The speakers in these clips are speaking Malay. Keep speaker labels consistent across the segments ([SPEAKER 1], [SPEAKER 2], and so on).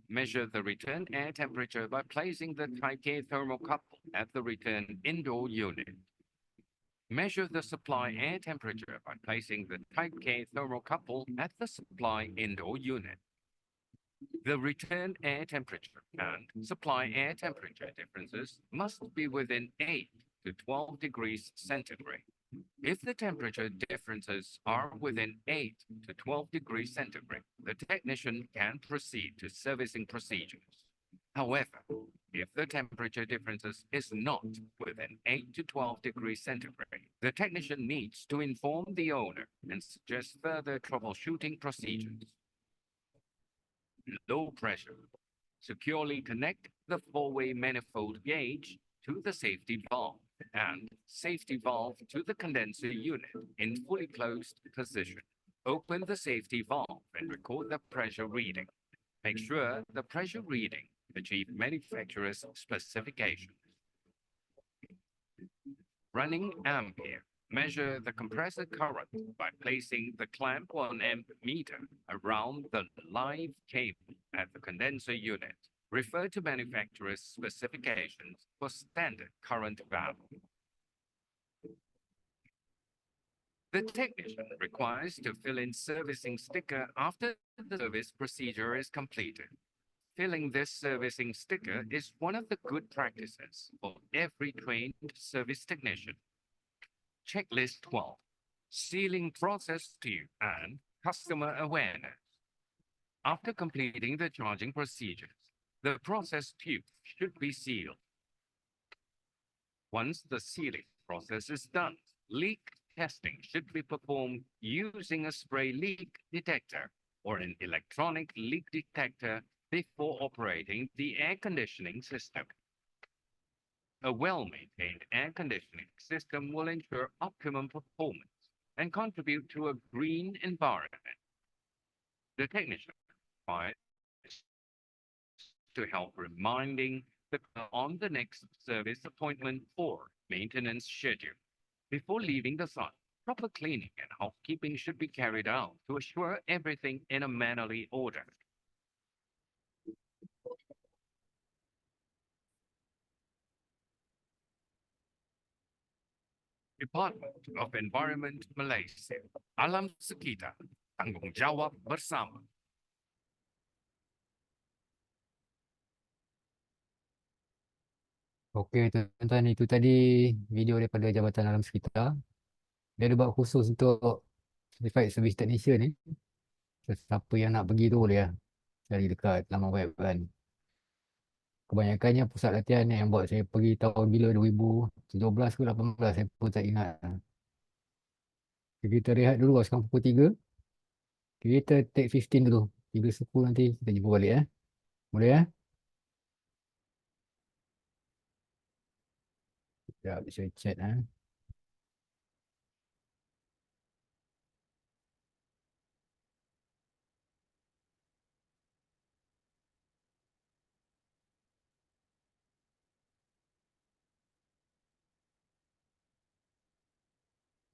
[SPEAKER 1] Measure the return air temperature by placing the Type K thermocouple at the return indoor unit. Measure the supply air temperature by placing the Type K thermocouple at the supply indoor unit. The return air temperature and supply air temperature differences must be within 8 to 12 degrees centigrade. If the temperature differences are within 8 to 12 degrees centigrade, the technician can proceed to servicing procedures. However, if the temperature differences is not within 8 to 12 degrees centigrade, the technician needs to inform the owner and suggest further troubleshooting procedures. Low pressure. Securely connect the four-way manifold gauge to the safety valve and safety valve to the condenser unit in fully closed position. Open the safety valve and record the pressure reading. Make sure the pressure reading achieve manufacturer's specifications. Running ampere. Measure the compressor current by placing the clamp 1 amp meter around the live cable at the condenser unit. Refer to manufacturer's specifications for standard current value. The technician requires to fill in servicing sticker after the service procedure is completed. Filling this servicing sticker is one of the good practices for every trained service technician. Checklist 12. Sealing process tube and customer awareness. After completing the charging procedures, the process tube should be sealed. Once the sealing process is done, leak testing should be performed using a spray leak detector or an electronic leak detector before operating the air conditioning system. A well-maintained air conditioning system will ensure optimum performance and contribute to a green environment. The technician required to help reminding the on the next service appointment or maintenance schedule. Before leaving the site, proper cleaning and housekeeping should be carried out to assure everything in a mannerly order. Department of Environment Malaysia. Alam sekitar, tanggung jawab bersama.
[SPEAKER 2] Okey tuan-tuan, itu tadi video daripada Jabatan Alam Sekitar. Dia ada buat khusus untuk certified service technician ni. Siapa yang nak pergi tu boleh lah cari dekat laman web kan. Kebanyakannya pusat latihan yang buat saya pergi tahun bila 2017 ke 18 saya pun tak ingat. Kita rehat dulu lah, sekarang pukul 3. Kita take 15 dulu. 3 suku nanti kita jumpa balik Boleh Sekejap saya chat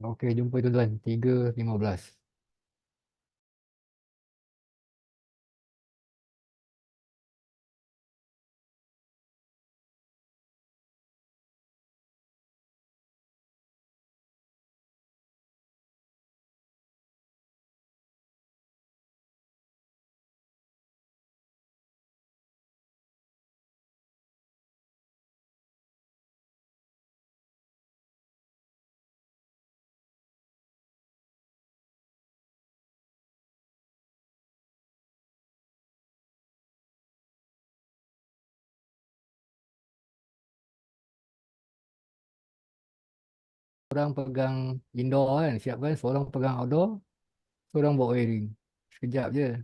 [SPEAKER 2] Okey, jumpa tuan-tuan 3.15. Orang pegang indoor kan, siap kan? Seorang pegang outdoor, seorang buat wiring. Sekejap je.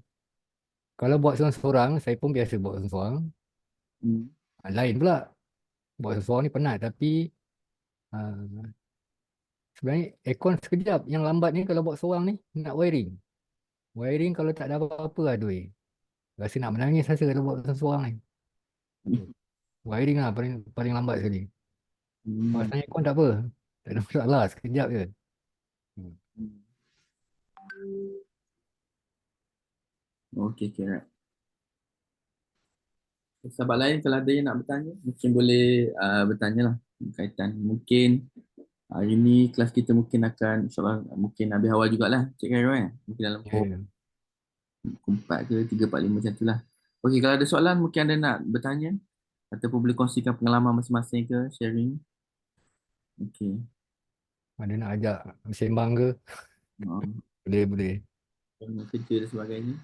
[SPEAKER 2] Kalau buat seorang-seorang, saya pun biasa buat seorang-seorang. Lain pula. Buat seorang-seorang ni penat, tapi ah, sebenarnya aircon sekejap. Yang lambat ni kalau buat seorang ni, nak wiring. Wiring kalau tak ada apa-apa, aduh. Rasa nak menangis rasa kalau buat seorang-seorang ni. Wiring lah paling paling lambat sekali. Pasal aircon tak apa. Tak ada masalah, sekejap je. Hmm.
[SPEAKER 3] Okay, okay, right. Sahabat lain kalau ada yang nak bertanya, mungkin boleh bertanya lah berkaitan. Mungkin hari ni kelas kita mungkin akan, insyaAllah mungkin habis awal jugalah Cik Khairul kan. Mungkin dalam
[SPEAKER 2] Ya,
[SPEAKER 3] pukul
[SPEAKER 2] ya.
[SPEAKER 3] 4 ke 3:45 macam tu lah. Okey, kalau ada soalan mungkin anda nak bertanya ataupun boleh kongsikan pengalaman masing-masing ke, sharing. Okey.
[SPEAKER 2] Ada nak ajak sembang ke?
[SPEAKER 3] Uh,
[SPEAKER 2] Boleh, boleh.
[SPEAKER 3] kerja dan sebagainya.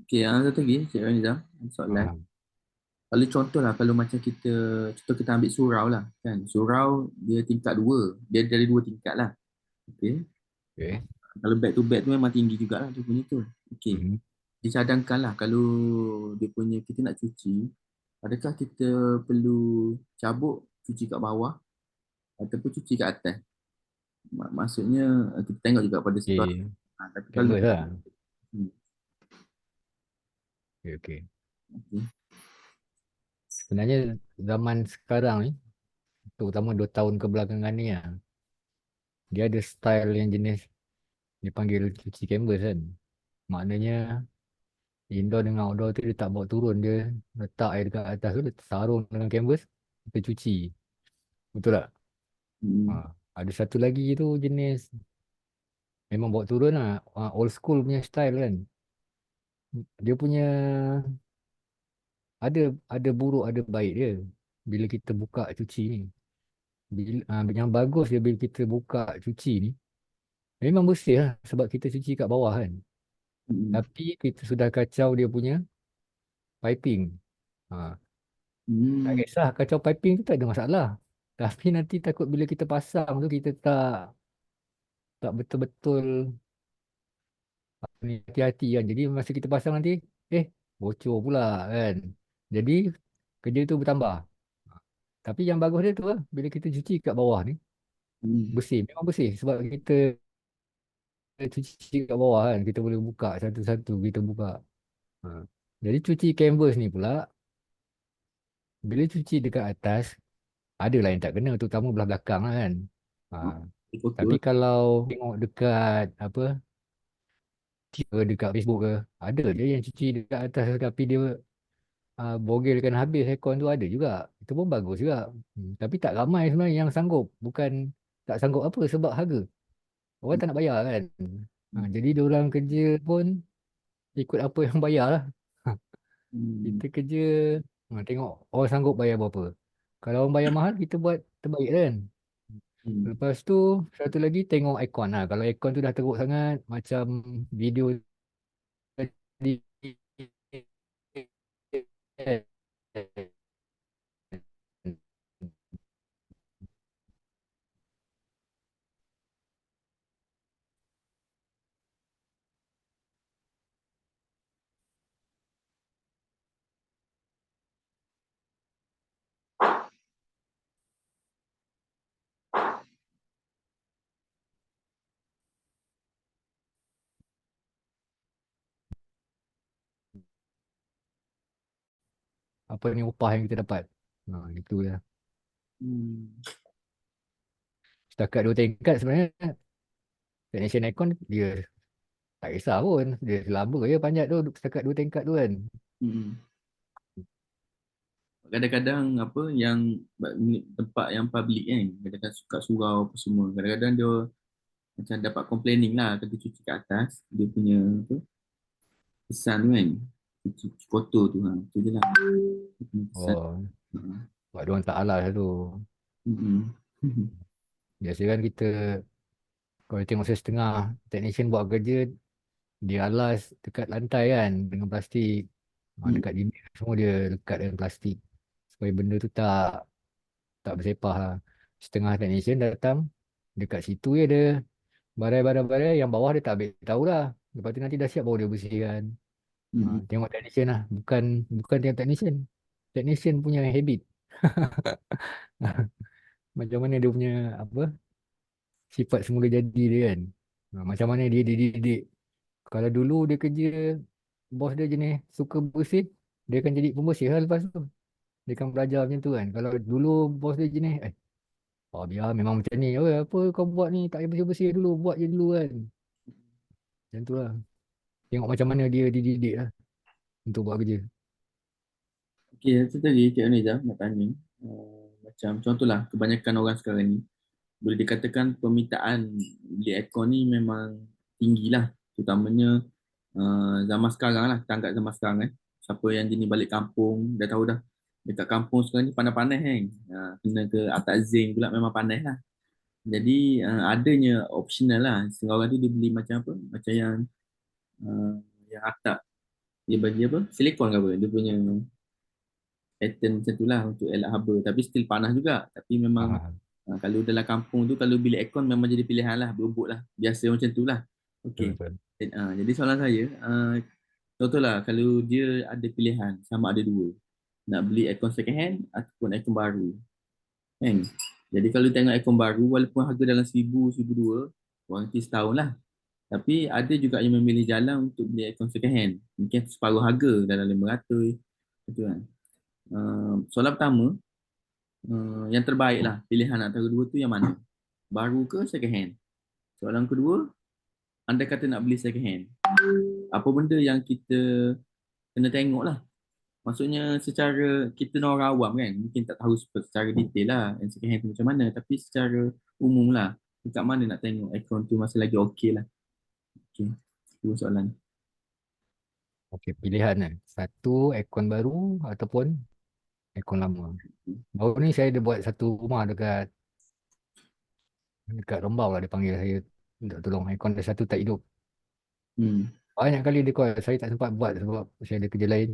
[SPEAKER 3] Okey, yang satu lagi, Cik Nizam, soalan.
[SPEAKER 2] Ha,
[SPEAKER 3] Kalau contoh lah, kalau macam kita, contoh kita ambil surau lah, kan. Surau dia tingkat 2, dia dari 2 tingkat lah. Okey.
[SPEAKER 2] okay.
[SPEAKER 3] Kalau back to back tu memang tinggi jugalah dia punya tu. Okey.
[SPEAKER 2] Mhm.
[SPEAKER 3] Dicadangkan lah kalau dia punya kita nak cuci, adakah kita perlu cabut cuci kat bawah ataupun cuci kat atas? Maksudnya kita tengok juga pada situasi.
[SPEAKER 2] Okay.
[SPEAKER 3] Tapi kalau
[SPEAKER 2] Canvas lah.
[SPEAKER 3] hmm,
[SPEAKER 2] Okay, okay.
[SPEAKER 3] okey.
[SPEAKER 2] Sebenarnya zaman sekarang ni, terutama 2 tahun kebelakangan ni lah, dia ada style yang jenis dipanggil cuci canvas kan. Maknanya indoor dengan outdoor tu dia tak bawa turun, dia letak air dekat atas tu, dia sarung dengan canvas, kita cuci. Betul tak? Ha.
[SPEAKER 3] Hmm,
[SPEAKER 2] Ada satu lagi tu jenis memang bawa turun lah. Old school punya style kan. Dia punya ada ada buruk ada baik dia. Bila kita buka cuci ni. Yang bagus dia bila kita buka cuci ni. Memang bersih lah sebab kita cuci kat bawah kan.
[SPEAKER 3] hmm,
[SPEAKER 2] Tapi kita sudah kacau dia punya piping. Ha. Tak
[SPEAKER 3] hmm,
[SPEAKER 2] kisah kacau piping tu tak ada masalah. Tapi nanti takut bila kita pasang tu kita tak betul-betul ni hati-hati kan. Jadi masa kita pasang nanti bocor pula kan. Jadi kerja tu bertambah. Tapi yang bagus dia tu lah bila kita cuci kat bawah ni
[SPEAKER 3] hmm,
[SPEAKER 2] bersih. Memang bersih sebab kita cuci kat bawah kan. Kita boleh buka satu-satu kita buka. Ha. Jadi cuci canvas ni pula bila cuci dekat atas ada lah yang tak kena terutama belah belakang lah kan. Ha. Tapi
[SPEAKER 3] betul.
[SPEAKER 2] kalau tengok dekat apa dekat Facebook ke ada je yang cuci dekat atas tapi dia bogelkan habis aircon tu ada juga. Itu pun bagus juga. Tapi tak ramai sebenarnya yang sanggup. Bukan tak sanggup apa sebab harga. Orang tak nak bayar kan. Jadi diorang kerja pun ikut apa yang bayar lah.
[SPEAKER 3] Hmm,
[SPEAKER 2] Kita kerja tengok orang sanggup bayar berapa. Kalau orang bayar mahal kita buat terbaik kan.
[SPEAKER 3] hmm,
[SPEAKER 2] Lepas tu satu lagi tengok aircon lah. Kalau aircon tu dah teruk sangat macam video tadi apa ni upah yang kita dapat. Itu lah.
[SPEAKER 3] hmm,
[SPEAKER 2] Setakat 2 tingkat sebenarnya technician aircon dia tak kisah pun. Dia selamba je panjat tu setakat 2 tingkat tu kan.
[SPEAKER 3] hmm. Kadang-kadang apa yang tempat yang public kan, kadang-kadang suka surau apa semua. Kadang-kadang dia macam dapat complaining lah kata cuci kat atas dia punya apa kesan tu kan, cuci kotor tu tu je lah dia punya kesan.
[SPEAKER 2] Oh,
[SPEAKER 3] Hmm.
[SPEAKER 2] sebab dia orang tak alas tu.
[SPEAKER 3] Hmm.
[SPEAKER 2] Biasa kan kita kalau tengok setengah technician buat kerja dia alas dekat lantai kan dengan plastik.
[SPEAKER 3] Hmm.
[SPEAKER 2] Dekat dinding semua dia lekat dengan plastik supaya benda tu tak bersepah lah. Setengah technician datang dekat situ je ada barai-barai yang bawah dia tak ambil tahu lah. Lepas tu nanti dah siap baru dia bersihkan.
[SPEAKER 3] Hmm.
[SPEAKER 2] Tengok technician lah. Bukan tengok technician. Technician punya habit. Macam mana dia punya apa sifat semula jadi dia kan. Macam mana dia dididik Kalau dulu dia kerja, bos dia jenis suka bersih, dia akan jadi pembersih lah lepas tu. Dia akan belajar macam tu kan. Kalau dulu bos dia jenis, oh biar memang macam ni. Oh, apa kau buat ni? Tak payah bersih-bersih dulu. Buat je dulu kan. Macam tu lah. Tengok macam mana dia dididik lah untuk buat kerja.
[SPEAKER 3] Okey, itu tadi Cik Aniza nak tanya. Macam contohlah, kebanyakan orang sekarang ni, boleh dikatakan permintaan beli aircon ni memang tinggi lah. Terutamanya zaman sekarang lah, kita anggap zaman sekarang Siapa yang jenis balik kampung, dah tahu dah. Dekat kampung sekarang ni panas-panas kan. Kena ke atas zinc pula memang panas lah. Jadi adanya optional lah. Setengah orang tu dia beli macam apa? Macam uh, yang atap dia bagi apa? Silikon ke apa? Dia punya pattern macam tu lah untuk elak haba. Tapi still panas juga. Tapi memang
[SPEAKER 2] Ah,
[SPEAKER 3] kalau dalam kampung tu kalau bilik aircon memang jadi pilihan lah. Berebut lah. Biasa macam tu lah.
[SPEAKER 2] betul,
[SPEAKER 3] Okay.
[SPEAKER 2] betul.
[SPEAKER 3] Jadi soalan saya, contohlah kalau dia ada pilihan sama ada dua. Nak beli aircon second hand ataupun aircon baru. Kan? Jadi kalau tengok aircon baru walaupun harga dalam 1000, 1002, waranti setahun lah. Tapi ada juga yang memilih jalan untuk beli aircon second hand. Mungkin separuh harga dalam 500. Betul kan? Soalan pertama, yang terbaik lah pilihan antara dua tu yang mana? Baru ke second hand? Soalan kedua, anda kata nak beli second hand. Apa benda yang kita kena tengok lah? Maksudnya secara kita ni orang awam kan, mungkin tak tahu secara detail lah yang second hand tu macam mana. Tapi secara umum lah, dekat mana nak tengok aircon tu masih lagi okey lah. Okay, dua soalan.
[SPEAKER 2] Okey, pilihan kan. Satu, aircon baru ataupun aircon lama. Baru ni saya ada buat satu rumah dekat dekat Rembau lah dia panggil saya untuk tolong. Aircon dia satu tak hidup.
[SPEAKER 3] Hmm.
[SPEAKER 2] Banyak kali dia call. Saya tak sempat buat sebab saya ada kerja lain.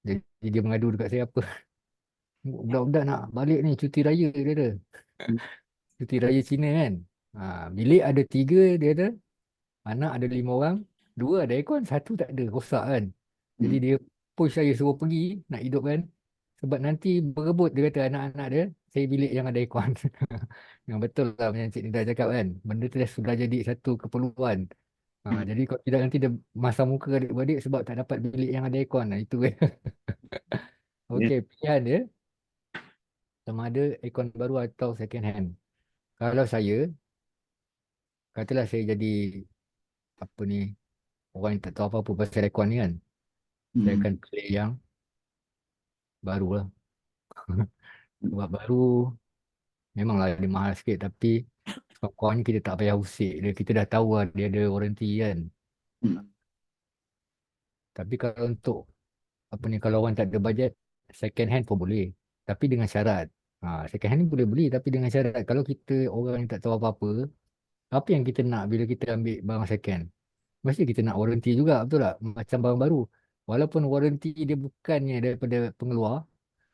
[SPEAKER 2] Jadi dia mengadu dekat saya apa. Budak-budak nak balik ni cuti raya dia ada.
[SPEAKER 3] Hmm.
[SPEAKER 2] Cuti raya Cina kan. Bilik ada 3 dia ada. Anak ada 5 orang. 2 ada aircon, satu tak ada. Rosak kan. Jadi
[SPEAKER 3] Hmm.
[SPEAKER 2] dia push saya suruh pergi nak hidupkan. Sebab nanti berebut dia kata anak-anak dia. Saya bilik yang ada aircon. Yang betul lah macam Cik Nida cakap kan. Benda tu dah sudah jadi satu keperluan.
[SPEAKER 3] Hmm.
[SPEAKER 2] Jadi kalau tidak nanti dia masam muka adik-beradik sebab tak dapat bilik yang ada aircon. Itu kan.
[SPEAKER 3] Ya.
[SPEAKER 2] Okey, pilihan dia sama ada aircon baru atau second hand. Kalau saya, katalah saya jadi apa ni, orang yang tak tahu apa-apa pasal aircon ni kan. Saya
[SPEAKER 3] Hmm.
[SPEAKER 2] akan pilih yang baru lah. Sebab baru memanglah dia mahal sikit tapi sekurang-kurangnya kita tak payah usik dia. Kita dah tahu lah dia ada warranty kan.
[SPEAKER 3] Hmm.
[SPEAKER 2] Tapi kalau untuk apa ni, kalau orang tak ada bajet, second hand pun boleh. Tapi dengan syarat. Second hand ni boleh beli tapi dengan syarat. Kalau kita orang yang tak tahu apa-apa, apa yang kita nak bila kita ambil barang second? Mesti kita nak warranty juga, betul tak? Macam barang baru. Walaupun warranty dia bukannya daripada pengeluar,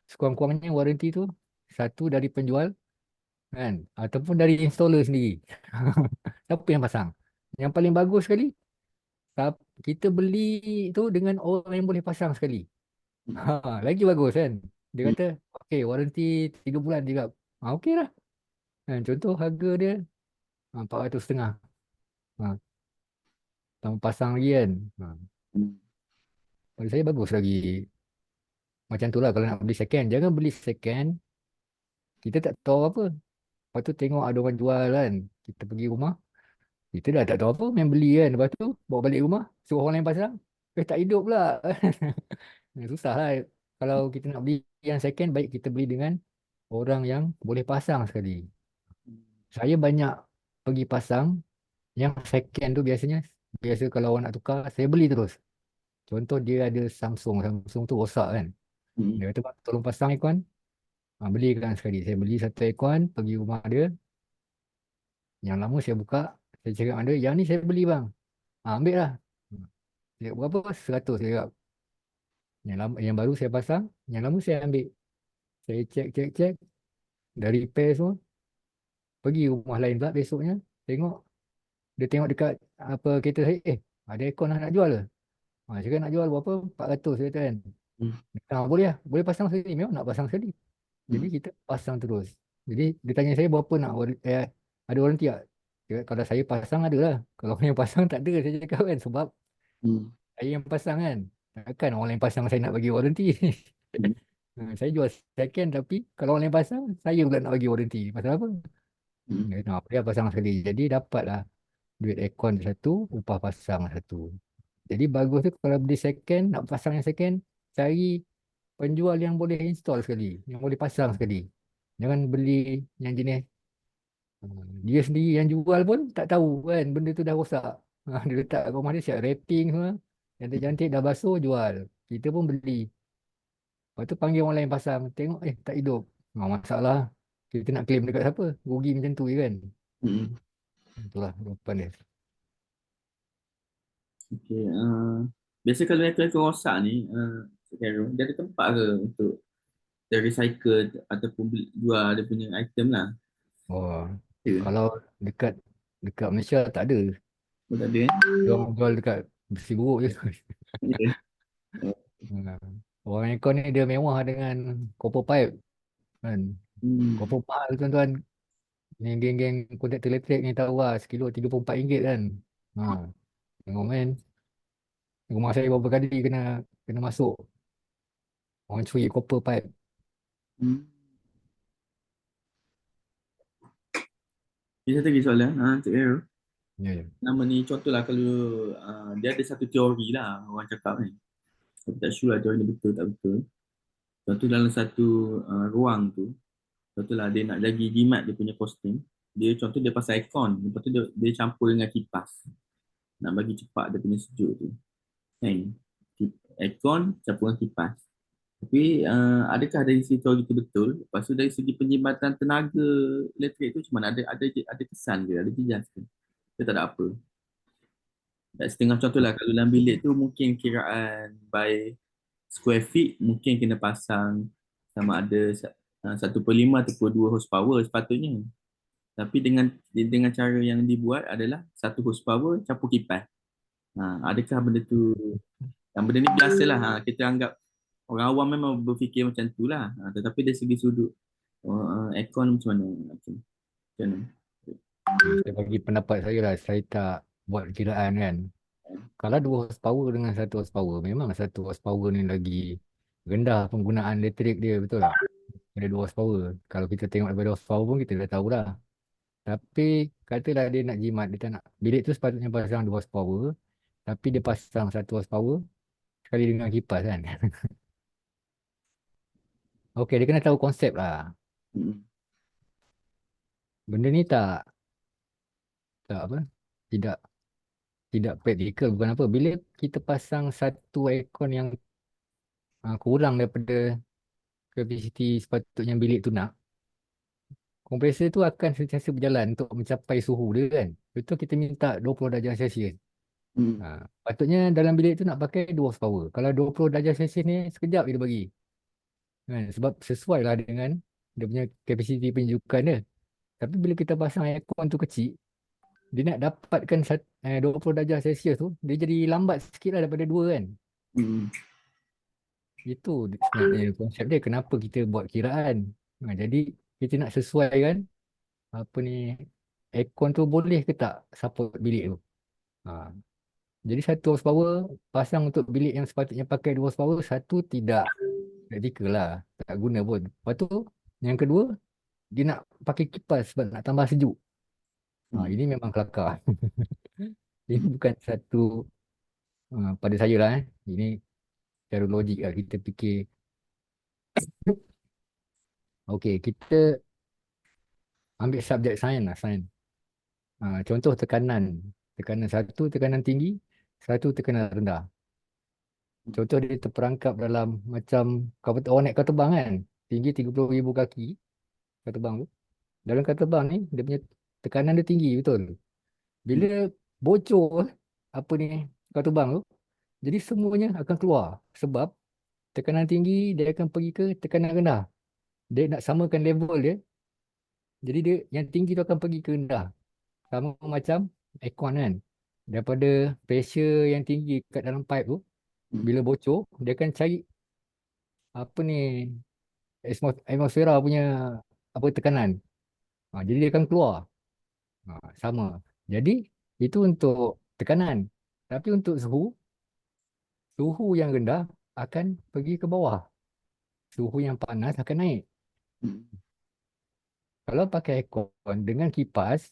[SPEAKER 2] sekurang-kurangnya warranty tu satu dari penjual kan, ataupun dari installer sendiri. Siapa yang pasang? Yang paling bagus sekali, kita beli tu dengan orang yang boleh pasang sekali. Lagi bagus kan? Dia
[SPEAKER 3] Hmm.
[SPEAKER 2] kata, okey, warranty 3 bulan juga. Okey lah. Contoh harga dia 450. Ha, tambah pasang lagi kan.
[SPEAKER 3] Hmm.
[SPEAKER 2] Bagi saya bagus lagi. Macam tu lah kalau nak beli second. Jangan beli second, kita tak tahu apa. Lepas tu tengok ada orang jual kan. Kita pergi rumah, kita dah tak tahu apa, main beli kan. Lepas tu bawa balik rumah, suruh orang lain pasang. Tak hidup pula. Susah lah. Kalau kita nak beli yang second, baik kita beli dengan orang yang boleh pasang sekali. Saya banyak pergi pasang yang second tu biasanya. Biasa kalau orang nak tukar, saya beli terus. Contoh dia ada Samsung. Samsung tu rosak kan.
[SPEAKER 3] Hmm.
[SPEAKER 2] Dia kata, "Bang, tolong pasang aircon." Belikan sekali. Saya beli satu aircon, pergi rumah dia. Yang lama saya buka, saya cakap dengan dia, yang ni saya beli bang. Ambil lah. Dia cakap, berapa? 100. Saya cakap, yang baru saya pasang, yang lama saya ambil. Saya cek. Dari repair semua. Pergi rumah lain pula besoknya. Tengok. Dia tengok dekat apa kereta saya. Ada aircon nak jual ke? Cakap nak jual berapa? 400 saya kata kan.
[SPEAKER 3] Hmm.
[SPEAKER 2] Boleh lah. Boleh pasang sekali. Memang nak pasang sekali. Jadi
[SPEAKER 3] Hmm.
[SPEAKER 2] kita pasang terus. Jadi dia tanya saya berapa nak ada warranty tak? Kalau saya pasang ada lah. Kalau orang yang pasang tak ada saya cakap kan. Sebab
[SPEAKER 3] Hmm.
[SPEAKER 2] saya yang pasang kan. Takkan orang lain pasang saya nak bagi waranti.
[SPEAKER 3] Hmm.
[SPEAKER 2] Saya jual second tapi kalau orang lain pasang saya pula nak bagi waranti. Pasal apa?
[SPEAKER 3] Hmm.
[SPEAKER 2] Dia pasang sekali. Jadi dapatlah duit aircon satu, upah pasang satu. Jadi bagus tu kalau beli second, nak pasang yang second, cari penjual yang boleh install sekali, yang boleh pasang sekali. Jangan beli yang jenis dia sendiri yang jual pun tak tahu kan benda tu dah rosak. Dia letak kat rumah dia siap wrapping semua. Cantik-cantik dah basuh jual. Kita pun beli. Lepas tu panggil orang lain pasang, tengok tak hidup. Masalah. Kita nak claim dekat siapa? Rugi macam tu je kan.
[SPEAKER 3] Hmm.
[SPEAKER 2] Itulah jawapan dia.
[SPEAKER 3] Okay. Biasa kalau aircon rosak ni, Carol, dia ada tempat ke untuk dia recycle ataupun jual dia punya item lah?
[SPEAKER 2] Oh,
[SPEAKER 3] Ya.
[SPEAKER 2] kalau dekat dekat Malaysia tak ada.
[SPEAKER 3] Oh, tak ada eh?
[SPEAKER 2] Dia orang jual dekat besi buruk je.
[SPEAKER 3] Ya.
[SPEAKER 2] Ha. Orang aircon ni dia mewah dengan copper pipe kan.
[SPEAKER 3] Hmm.
[SPEAKER 2] Copper mahal tuan-tuan. Yang geng-geng kontraktor elektrik ni tahu lah sekilo RM34 kan. Ha, tengok men. Rumah saya beberapa kali kena kena masuk. Orang curi copper pipe.
[SPEAKER 3] Hmm. Ini satu lagi soalan, Cik Carol.
[SPEAKER 2] Ya, ya.
[SPEAKER 3] Nama ni contohlah kalau dia ada satu teori lah orang cakap ni. Saya tak sure lah teori ni betul tak betul. Contoh dalam satu ruang tu, contohlah dia nak lagi jimat dia punya kostum. Dia contoh dia pasal aircon, lepas tu dia campur dengan kipas. Nak bagi cepat dia punya sejuk tu. Kan? Aircon campur dengan kipas. Tapi adakah dari sisi teori itu betul? Lepas tu dari segi penyumbatan tenaga elektrik tu cuma ada kesan ke? Ada jejas ke? Dia tak ada apa. Setengah contoh lah kalau dalam bilik tu mungkin kiraan by square feet mungkin kena pasang sama ada 1/5 ataupun 2 horsepower sepatutnya. Tapi dengan cara yang dibuat adalah 1 horsepower campur kipas. Adakah benda tu, yang benda ni biasalah, kita anggap orang awam memang berfikir macam tu lah. Tetapi dari segi sudut aircon macam mana? Macam mana?
[SPEAKER 2] Saya bagi pendapat saya lah. Saya tak buat kiraan kan. Kalau 2 horsepower dengan 1 horsepower, memang 1 horsepower ni lagi rendah penggunaan elektrik dia, betul tak? Ada 2 horsepower. Kalau kita tengok daripada horsepower pun kita dah tahu dah. Tapi katalah dia nak jimat, dia tak nak. Bilik tu sepatutnya pasang 2 horsepower, tapi dia pasang 1 horsepower sekali dengan kipas kan. Okey, dia kena tahu konsep lah.
[SPEAKER 3] Hmm.
[SPEAKER 2] Benda ni tak apa, tidak tidak praktikal, bukan apa. Bila kita pasang satu aircon yang kurang daripada kapasiti sepatutnya bilik tu nak, kompresor tu akan sentiasa berjalan untuk mencapai suhu dia kan. Betul kita minta 20 darjah Celsius.
[SPEAKER 3] Hmm.
[SPEAKER 2] Patutnya dalam bilik tu nak pakai 2 horsepower. Kalau 20 darjah Celsius ni sekejap je dia bagi. Kan? Sebab sesuai lah dengan dia punya kapasiti penyejukan dia. Tapi bila kita pasang aircon tu kecil, dia nak dapatkan 20 darjah Celsius tu, dia jadi lambat sikit lah daripada 2 kan.
[SPEAKER 3] Hmm.
[SPEAKER 2] Itu sebenarnya konsep dia. Kenapa kita buat kiraan. Jadi kita nak sesuaikan apa ni, aircon tu boleh ke tak support bilik tu. Ha. Jadi 1 horsepower pasang untuk bilik yang sepatutnya pakai 2 horsepower, satu tidak praktikal lah. Tak guna pun. Lepas tu, yang kedua, dia nak pakai kipas sebab nak tambah sejuk.
[SPEAKER 3] Hmm.
[SPEAKER 2] Ini memang kelakar. Ini bukan satu pada saya lah. Ini cara logik lah. Kita fikir, okey, kita ambil subjek sains lah. Sains. Contoh tekanan. Tekanan satu, tekanan tinggi. Satu, tekanan rendah. Contoh dia terperangkap dalam macam orang naik kapal terbang kan. Tinggi 30,000 kaki kapal terbang tu. Dalam kapal terbang ni, dia punya tekanan dia tinggi, betul. Bila bocor apa ni kapal terbang tu, jadi semuanya akan keluar. Sebab tekanan tinggi dia akan pergi ke tekanan rendah. Dia nak samakan level dia. Jadi dia yang tinggi tu akan pergi ke rendah. Sama macam aircon kan. Daripada pressure yang tinggi kat dalam pipe tu, bila bocor, dia akan cari apa ni atmosfera punya apa tekanan. Jadi dia akan keluar. Sama. Jadi itu untuk tekanan. Tapi untuk suhu yang rendah akan pergi ke bawah. Suhu yang panas akan naik.
[SPEAKER 3] Hmm.
[SPEAKER 2] Kalau pakai aircon dengan kipas,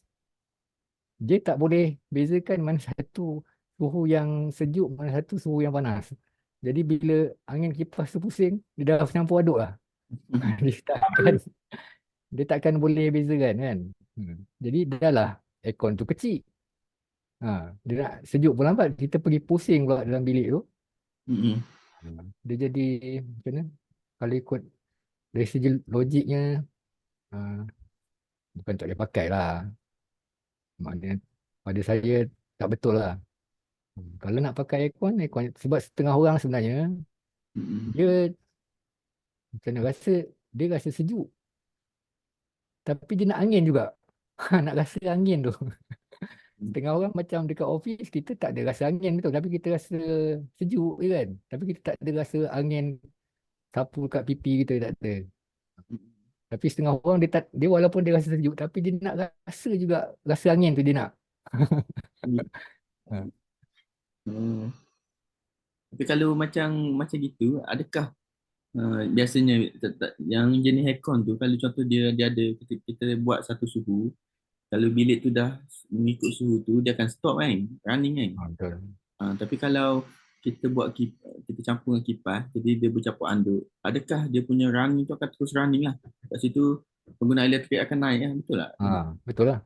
[SPEAKER 2] dia tak boleh bezakan mana satu suhu yang sejuk, mana satu suhu yang panas. Jadi bila angin kipas tu pusing, dia dah campur aduk lah. Dia takkan, dia takkan boleh bezakan kan. Jadi dah lah aircon tu kecil. Dia nak sejuk pun lambat, kita pergi pusing pula dalam bilik tu.
[SPEAKER 3] Hmm.
[SPEAKER 2] Dia jadi macam mana? Kalau ikut dari segi logiknya, ah, bukan tak boleh pakai lah. Maknanya pada saya tak betul lah. Kalau nak pakai aircon sebab setengah orang sebenarnya
[SPEAKER 3] Hmm.
[SPEAKER 2] dia macam mana dia rasa sejuk tapi dia nak angin juga. Nak rasa angin tu. Setengah orang macam dekat office kita tak ada rasa angin betul tapi kita rasa sejuk je kan. Tapi kita tak ada rasa angin sapu kat pipi kita tak ada. Tapi setengah orang dia walaupun dia rasa sejuk tapi dia nak rasa juga rasa angin tu dia nak. Ha.
[SPEAKER 3] Oh. Tapi kalau macam macam gitu, adakah biasanya yang jenis aircon tu kalau contoh dia ada kita buat satu suhu, kalau bilik tu dah mengikut suhu tu dia akan stop kan, running kan.
[SPEAKER 2] Betul.
[SPEAKER 3] Tapi kalau kita buat kita campur dengan kipas, jadi dia bercampur anduk, adakah dia punya running tu akan terus running lah. Kat situ penggunaan elektrik akan naik kan, betul tak?
[SPEAKER 2] Betul lah.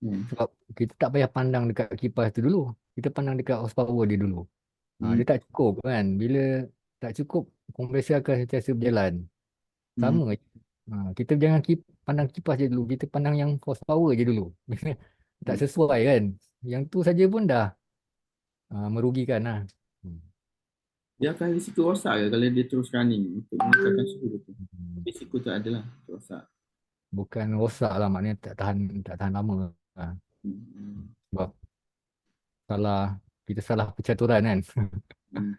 [SPEAKER 3] Hmm.
[SPEAKER 2] Sebab kita tak payah pandang dekat kipas tu dulu. Kita pandang dekat horsepower dia dulu.
[SPEAKER 3] Hmm.
[SPEAKER 2] Dia tak cukup kan. Bila tak cukup, kompresor akan sentiasa berjalan.
[SPEAKER 3] Hmm.
[SPEAKER 2] Sama je. Kita jangan pandang kipas je dulu. Kita pandang yang horsepower je dulu. Tak
[SPEAKER 3] Hmm.
[SPEAKER 2] sesuai kan. Yang tu saja pun dah merugikan lah. Hmm.
[SPEAKER 3] Dia akan risiko rosak ke kalau dia terus running untuk meningkatkan suhu tu?
[SPEAKER 2] Hmm.
[SPEAKER 3] Risiko tu adalah rosak.
[SPEAKER 2] Bukan rosak lah. Maknanya tak tahan lama. Ha.
[SPEAKER 3] Hmm.
[SPEAKER 2] Sebab salah, kita salah percaturan kan.
[SPEAKER 3] Hmm.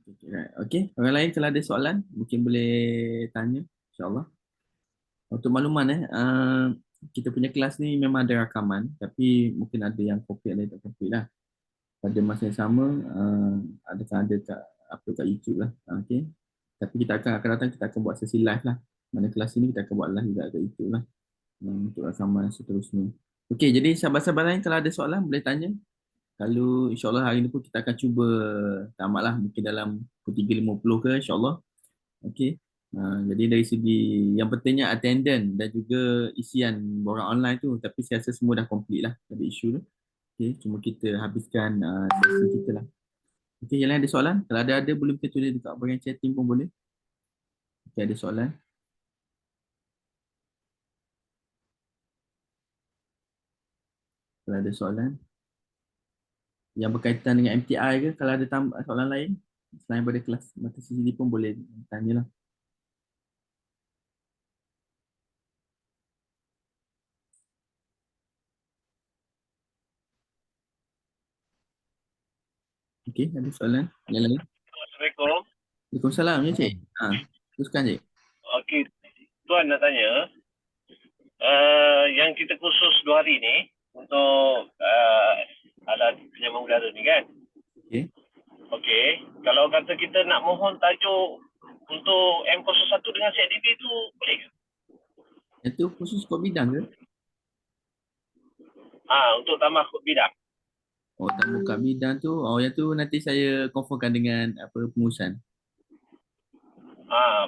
[SPEAKER 3] Okay, right. Okay, orang lain kalau ada soalan mungkin boleh tanya, insyaAllah. Untuk makluman kita punya kelas ni memang ada rakaman tapi mungkin ada yang copy ada yang tak copy lah. Pada masa yang sama ada kat upload kat YouTube lah. Okay. Tapi kita akan datang kita akan buat sesi live lah. Mana kelas ini kita akan buat live juga kat YouTube lah. Untuk rakaman seterusnya. Okay, jadi sahabat-sahabat lain kalau ada soalan boleh tanya. Kalau insyaAllah hari ni pun kita akan cuba tamat lah mungkin dalam pukul 3.50 ke insyaAllah. Okey. Jadi dari segi yang pentingnya attendance dan juga isian borang online tu, tapi saya rasa semua dah complete lah, tak ada isu tu. Okey, cuma kita habiskan sesi kita lah. Okey, yang lain ada soalan? Kalau ada boleh kita tulis dekat bahagian chatting pun boleh. Okey, ada soalan? Kalau ada soalan yang berkaitan dengan MTI ke, kalau ada soalan lain selain pada kelas mata sisi pun boleh tanya lah. Okey, ada soalan yang lain?
[SPEAKER 4] Assalamualaikum.
[SPEAKER 3] Waalaikumsalam ya cik. Teruskan cik.
[SPEAKER 4] Okey, Tuan nak tanya, yang kita khusus 2 hari ni untuk alat penyambung udara ni kan?
[SPEAKER 3] Okey.
[SPEAKER 4] Okey, kalau kata kita nak mohon tajuk untuk M01 dengan CIDB tu boleh ke?
[SPEAKER 3] Itu khusus kod bidang ke?
[SPEAKER 4] Untuk tambah kod bidang.
[SPEAKER 3] Oh, tak buka bidang tu. Oh, yang tu nanti saya confirmkan dengan pengurusan.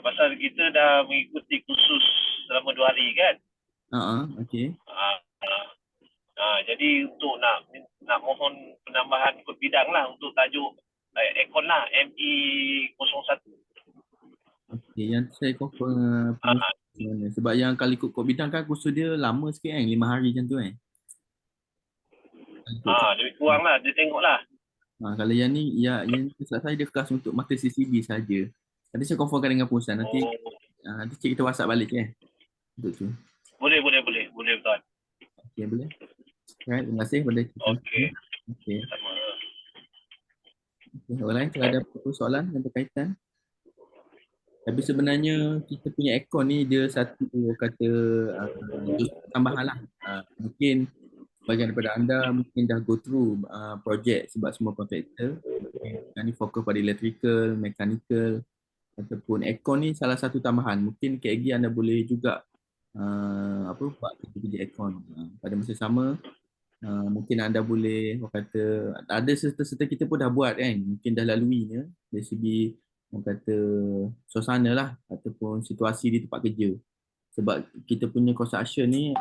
[SPEAKER 4] Pasal kita dah mengikuti kursus selama 2 hari kan?
[SPEAKER 3] Okey.
[SPEAKER 4] Jadi untuk nak mohon penambahan kod bidang lah untuk tajuk aircon lah ME01.
[SPEAKER 3] Okey, yang tu saya confirm pengurusan. Sebab yang kalau ikut kod bidang kan kursus dia lama sikit kan, 5 hari macam tu kan.
[SPEAKER 4] Lebih kurang lah, dia tengok lah.
[SPEAKER 3] Kalau yang ni, yang salah saya dia kelas untuk mata CCB saja. Nanti saya confirmkan dengan pengurusan. Nanti cik kita WhatsApp balik kan. Untuk tu.
[SPEAKER 4] Boleh Tuan.
[SPEAKER 3] Okey, boleh. Alright, terima kasih kepada kita. Okey.
[SPEAKER 4] Sama.
[SPEAKER 3] Orang lain kalau ada apa soalan yang berkaitan. Tapi sebenarnya kita punya aircon ni dia satu kata tambahan lah. Mungkin bagian daripada anda mungkin dah go through projek sebab semua kontraktor. Yang ni fokus pada electrical, mechanical ataupun aircon ni salah satu tambahan. Mungkin KG anda boleh juga buat kerja aircon. Pada masa sama mungkin anda boleh orang kata ada serta-serta kita pun dah buat kan. Mungkin dah laluinya dari segi orang kata suasana lah ataupun situasi di tempat kerja. Sebab kita punya construction ni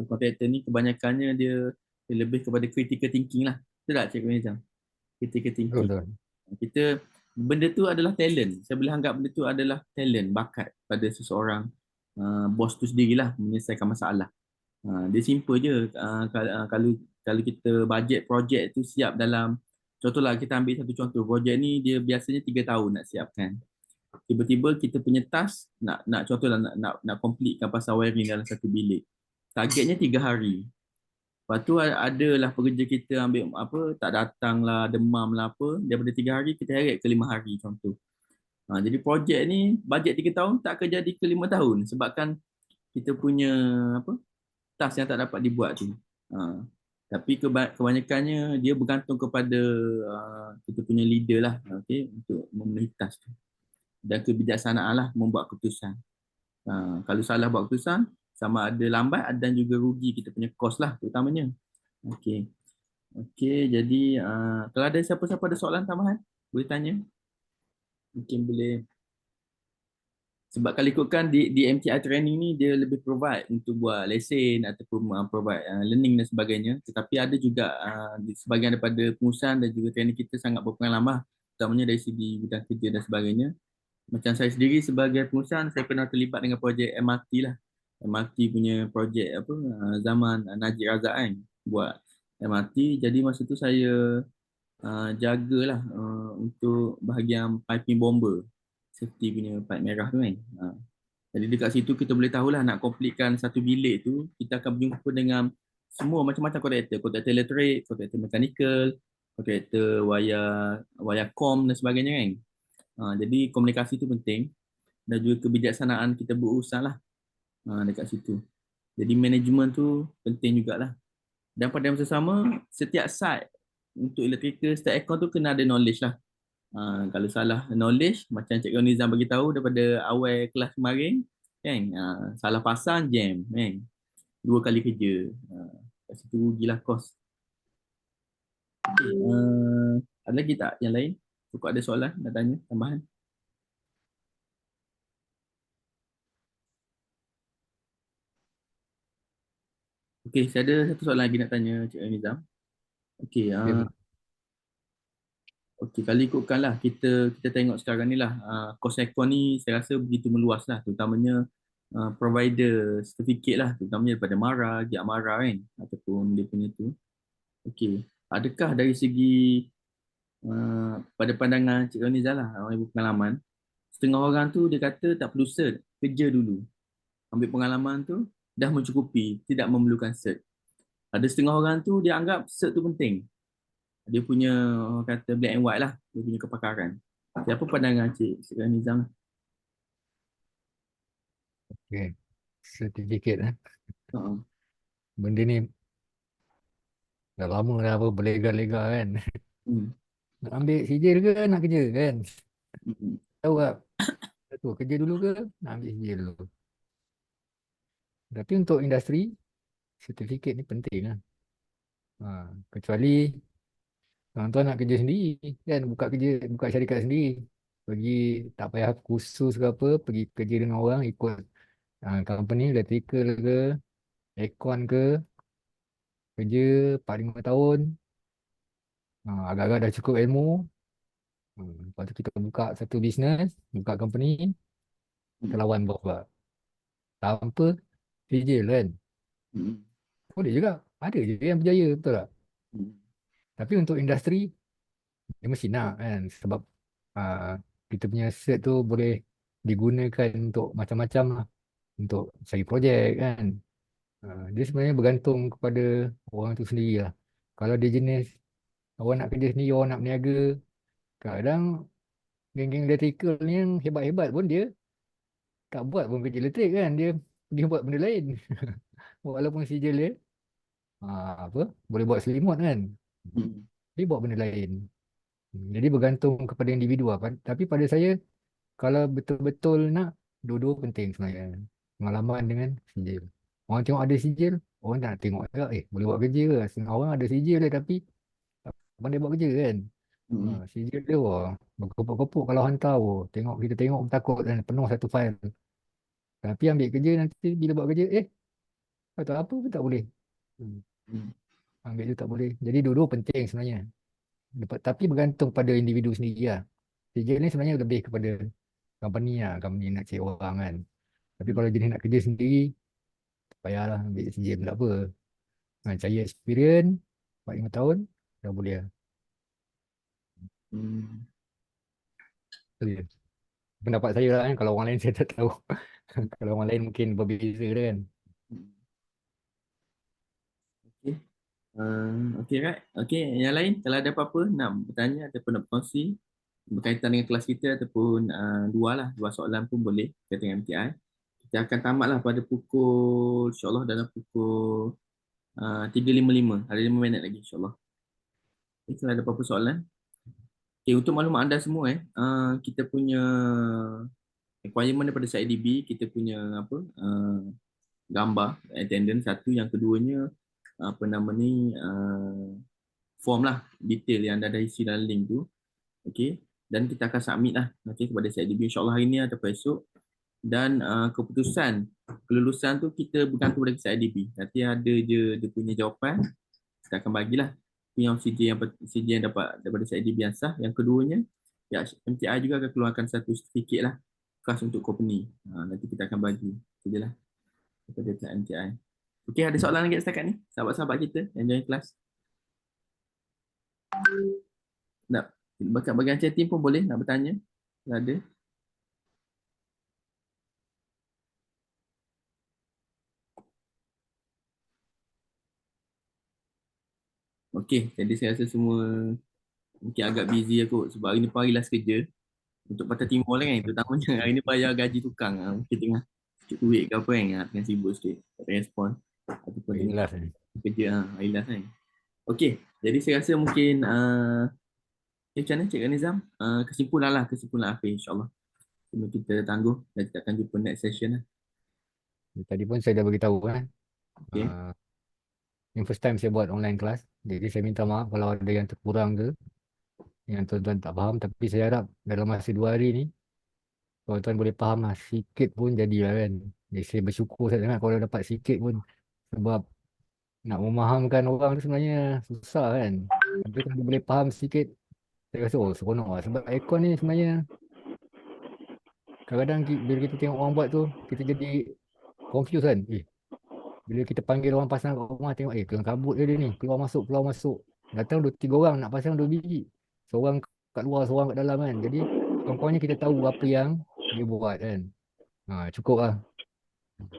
[SPEAKER 3] kontraktor ni kebanyakannya dia lebih kepada critical thinking lah. Betul tak Cikgu Nizam? Critical thinking.
[SPEAKER 2] Betul.
[SPEAKER 3] Kita benda tu adalah talent. Saya boleh anggap benda tu adalah talent, bakat pada seseorang bos tu sendirilah menyelesaikan masalah. Dia simple je. Kalau kita bajet projek tu siap dalam, contohlah kita ambil satu contoh, projek ni dia biasanya 3 tahun nak siapkan. Tiba-tiba kita punya task nak contohlah nak completekan pasal wiring dalam satu bilik. Targetnya 3 hari. Lepas tu adalah pekerja kita ambil tak datang lah, demam lah apa. Daripada 3 hari kita heret ke 5 hari contoh. Jadi projek ni bajet 3 tahun tak akan jadi ke 5 tahun sebabkan kita punya task yang tak dapat dibuat tu. Tapi kebanyakannya dia bergantung kepada kita punya leader lah, okay, untuk memenuhi task tu. Dan kebijaksanaan lah membuat keputusan. Kalau salah buat keputusan, sama ada lambat dan juga rugi kita punya cost lah terutamanya. Okey. Okey, jadi kalau ada siapa-siapa ada soalan tambahan, boleh tanya. Mungkin boleh. Sebab kalau ikutkan di MTI training ni dia lebih provide untuk buat lesen ataupun provide learning dan sebagainya. Tetapi ada juga sebahagian daripada pengurusan dan juga training kita sangat berpengalaman, terutamanya dari segi bidang kerja dan sebagainya. Macam saya sendiri sebagai pengurusan, saya pernah terlibat dengan projek MRT lah. MRT punya projek zaman Najib Razak kan buat MRT. Jadi masa tu saya jagalah untuk bahagian piping bomber, safety punya pipe merah tu kan. Jadi dekat situ kita boleh tahulah nak completekan satu bilik tu, kita akan berjumpa dengan semua macam-macam kontraktor elektrik, kontraktor mechanical, kontraktor wayar kom dan sebagainya kan. Jadi komunikasi tu penting dan juga kebijaksanaan kita berurusan lah dekat situ. Jadi management tu penting jugalah. Dan pada masa sama, setiap site untuk electrical, setiap aircon tu kena ada knowledge lah. Kalau salah knowledge, macam Cikgu Nizam bagi tahu daripada awal kelas kemarin, kan, salah pasang jam, kan, 2 kali kerja. Kat situ rugilah kos. Okay, ada lagi tak yang lain? Cukup ada soalan nak tanya, tambahan? Okey, saya ada satu soalan lagi nak tanya Cikgu Nizam. Okey, kalau ikutkanlah kita tengok sekarang ni lah, kos aircon ni saya rasa begitu meluas lah, terutamanya provider certificate lah, terutamanya daripada MARA, Giat MARA kan, ataupun dia punya tu. Okey, adakah dari segi pada pandangan Cikgu Nizam lah, orang ibu pengalaman, setengah orang tu dia kata tak perlu cert, kerja dulu. Ambil pengalaman tu dah mencukupi, tidak memerlukan cert. Ada setengah orang tu dia anggap cert tu penting. Dia punya orang kata black and white lah, dia punya kepakaran. Siapa pandangan Cikgu Nizam?
[SPEAKER 2] Okey. Sertifikat
[SPEAKER 3] Uh-huh.
[SPEAKER 2] benda ni dah lama dah apa berlega-lega kan. Nak ambil sijil ke nak kerja kan? Tahu tak? Satu kerja dulu ke nak ambil sijil dulu. Tapi untuk industri sertifikat ni penting lah. Kecuali tuan-tuan nak kerja sendiri kan, buka syarikat sendiri. Pergi tak payah kursus ke apa, pergi kerja dengan orang ikut company electrical ke, aircon ke, kerja 4-5 tahun. Agak-agak dah cukup ilmu. Lepas tu kita buka satu bisnes, buka company, kita lawan bos pula. Tanpa sijil kan. Boleh juga. Ada je yang berjaya, betul tak? Tapi untuk industri, dia mesti nak kan. Sebab kita punya cert tu boleh digunakan untuk macam-macam lah. Untuk cari projek kan. Dia sebenarnya bergantung kepada orang tu sendiri lah. Kalau dia jenis orang nak kerja sendiri, orang nak berniaga, kadang Geng-geng electrical ni yang hebat-hebat pun dia tak buat pun kerja elektrik kan. Dia pergi buat benda lain. Walaupun sijil dia apa boleh buat selimut kan.
[SPEAKER 3] Hmm.
[SPEAKER 2] Dia buat benda lain. Jadi bergantung kepada individu lah. Tapi pada saya kalau betul-betul nak, dua-dua penting sebenarnya. Pengalaman dengan sijil. Orang tengok ada sijil, orang tak nak tengok juga, boleh buat kerja ke? Setengah orang ada sijil dia tapi tak pandai buat kerja kan.
[SPEAKER 3] Hmm.
[SPEAKER 2] Sijil dia wah, berkepuk-kepuk kalau hantar. Tengok, kita tengok pun takut kan, penuh satu file. Tapi ambil kerja nanti bila buat kerja, atau apa pun tak boleh. Hmm,
[SPEAKER 3] Hmm.
[SPEAKER 2] Ambil tu tak boleh. Jadi dua-dua penting sebenarnya. Tapi bergantung pada individu sendiri lah. Sijil ni sebenarnya lebih kepada company lah. Company nak cari orang kan. Tapi kalau jenis nak kerja sendiri, tak payahlah ambil CJ pun tak apa. Cari experience, 4-5 tahun, dah boleh lah.
[SPEAKER 3] Hmm.
[SPEAKER 2] Itu je. Pendapat saya lah kan, kalau orang lain saya tak tahu. Kalau orang lain mungkin berbeza dia kan.
[SPEAKER 3] Okay. Okay, right. Okay, yang lain kalau ada apa-apa nak bertanya ataupun nak berkongsi berkaitan dengan kelas kita ataupun dua soalan pun boleh berkaitan dengan MTI. Kita akan tamatlah pada pukul insyaAllah dalam pukul 3.55. Ada 5 minit lagi insyaAllah. Okay, kalau ada apa-apa soalan. Okay, untuk maklumat anda semua kita punya requirement daripada SIDB, kita punya apa gambar attendance satu, yang keduanya apa nama ni form lah detail yang anda dah isi dalam link tu. Okey, dan kita akan submit lah nanti kepada SIDB insyaAllah hari ni ataupun esok. Dan keputusan kelulusan tu kita bergantung pada SIDB. Nanti ada je dia punya jawapan, kita akan bagilah yang CJ yang dapat daripada SIDB yang sah. Yang keduanya ya, MTI juga akan keluarkan satu sertifikat lah khas untuk company. Nanti kita akan bagi sajalah kepada pihak MTI. Okey, ada soalan lagi setakat ni sahabat-sahabat kita yang join kelas? Nak dekat bahagian chatting pun boleh nak bertanya kalau ada. Okey, jadi saya rasa semua mungkin agak busy aku sebab hari ni pagi last kerja untuk Pantai Timur lah kan, terutamanya hari ni bayar gaji tukang. Mungkin tengah sikit duit ke apa kan, tengah sibuk sikit tak respon ataupun tengah
[SPEAKER 2] Jelas ni.
[SPEAKER 3] kerja hari last kan. Okey, jadi saya rasa mungkin macam mana Cik Nizam, kesimpulan akhir insyaAllah sebelum kita tangguh dan kita akan jumpa next session lah.
[SPEAKER 2] Tadi pun saya dah beritahu kan.
[SPEAKER 3] Okey.
[SPEAKER 2] Yang first time saya buat online class. Jadi saya minta maaf kalau ada yang terkurang ke, yang tuan-tuan tak faham. Tapi saya harap dalam masa 2 hari ni, tuan-tuan boleh faham lah. Sikit pun jadilah kan. Jadi saya bersyukur sangat kalau dapat sikit pun. Sebab nak memahamkan orang tu sebenarnya susah kan. Tapi kalau dia boleh faham sikit, saya rasa seronok lah. Sebab aircon ni sebenarnya kadang-kadang bila kita tengok orang buat tu, kita jadi confused kan. Bila kita panggil orang pasang kat rumah, tengok kelang kabut dia ni, keluar masuk keluar masuk. Datang 2-3 orang nak pasang 2 biji. Seorang kat luar, seorang kat dalam kan. Jadi kurang-kurangnya kita tahu apa yang dia buat kan. Cukup lah.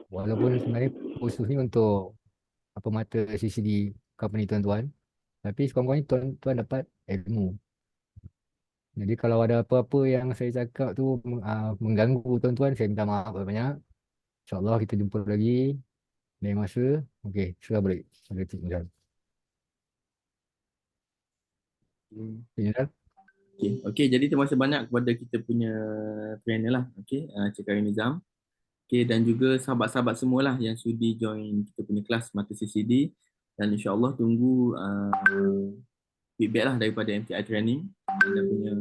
[SPEAKER 2] Walaupun sebenarnya khusus ni untuk apa mata CCD company tuan-tuan. Tapi sekurang-kurangnya tuan-tuan dapat ilmu. Jadi kalau ada apa-apa yang saya cakap tu mengganggu tuan-tuan, saya minta maaf banyak. InsyaAllah kita jumpa lagi lain masa. Okey, sila balik. Ada Cik Nizam. Cik Nizam.
[SPEAKER 3] Okey, jadi terima kasih banyak kepada kita punya trainer lah. Okey, Cik Karim Nizam. Okey, dan juga sahabat-sahabat semualah yang sudi join kita punya kelas mata CCD, dan insya-Allah tunggu feedback lah daripada MTI Training dan punya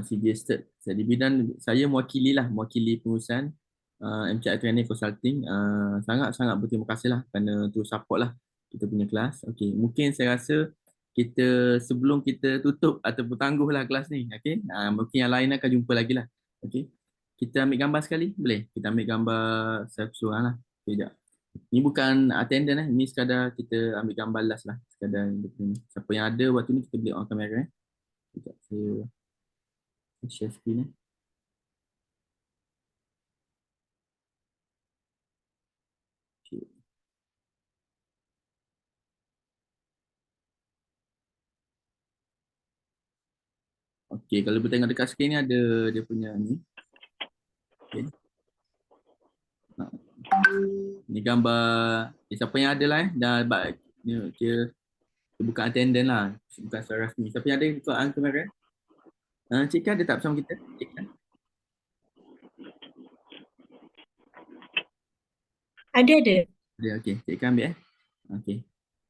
[SPEAKER 3] CJ Cert CDB, dan saya mewakili pengurusan MTI Training Consulting. Sangat-sangat berterima kasih lah kerana terus support lah kita punya kelas. Okey, mungkin saya rasa kita sebelum kita tutup ataupun tangguh lah kelas ni, okey, mungkin yang lain akan jumpa lagi lah. Okey, kita ambil gambar sekali boleh? Kita ambil gambar satu seorang lah. Okey, sekejap. Ini bukan attendance ini sekadar kita ambil gambar last lah. Sekadar siapa yang ada waktu ni kita boleh on kamera. Sekejap, saya share screen Okay. Okey, kalau boleh tengok dekat skrin ni ada dia punya ni. Okey. Ni gambar siapa yang ada lah dah dia bukan attendant lah, bukan secara rasmi. Siapa yang ada soalan kemarin? Cik Kan ada tak bersama kita? Cik Kan?
[SPEAKER 5] Ada.
[SPEAKER 3] Ada, okey. Cik Kan ambil Okey.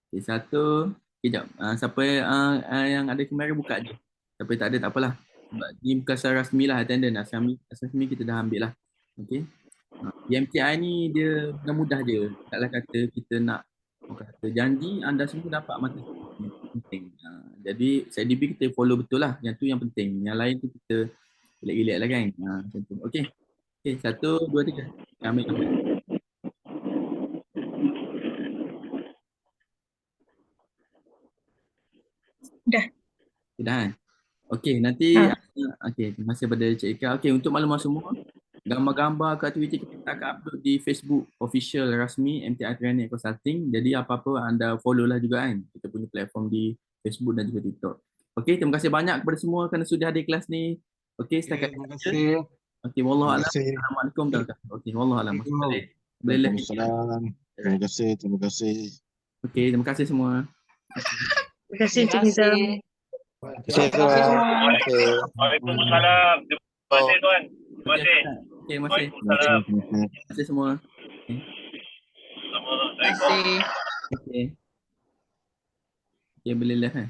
[SPEAKER 3] Okey, satu. Kejap. Siapa yang ada kemarin buka je. Siapa yang tak ada tak apalah. Sebab ni bukan secara rasmi lah attendant. Asal rasmi kita dah ambil lah. Okey. BMTI ni dia mudah je. Taklah kata kita nak kata janji anda semua dapat mata penting. Jadi CIDB kita follow betul lah. Yang tu yang penting. Yang lain tu kita relax-relax lah kan. Macam tu. Okey. Okey, 1, 2, 3. Ambil gambar.
[SPEAKER 5] Dah.
[SPEAKER 3] Dah kan? Okey, nanti okey, terima kasih pada Cik Ika. Okey, untuk maklumat semua, gambar-gambar ke aktiviti kita akan upload di Facebook official rasmi MTI Training Consulting. Jadi apa-apa anda follow lah juga kan. Kita punya platform di Facebook dan juga TikTok. Okey, terima kasih banyak kepada semua kerana sudah hadir kelas ni. Okey, setakat
[SPEAKER 6] Terima kasih.
[SPEAKER 3] okey, wallahu
[SPEAKER 6] Terima
[SPEAKER 3] a'lam.
[SPEAKER 6] kasih.
[SPEAKER 3] Assalamualaikum warahmatullahi wabarakatuh. Okey, wallahu a'lam. Boleh.
[SPEAKER 6] Waalaikumsalam. Terima kasih. Terima kasih.
[SPEAKER 3] Okey, terima kasih semua.
[SPEAKER 5] Terima kasih Cik Nizam.
[SPEAKER 6] Terima kasih.
[SPEAKER 4] Waalaikumsalam. Terima kasih tuan. Terima kasih.
[SPEAKER 3] Okey, terima kasih.
[SPEAKER 4] Waalaikumsalam.
[SPEAKER 3] Terima kasih semua.
[SPEAKER 4] Assalamualaikum.
[SPEAKER 3] Okey. Okey, boleh live kan?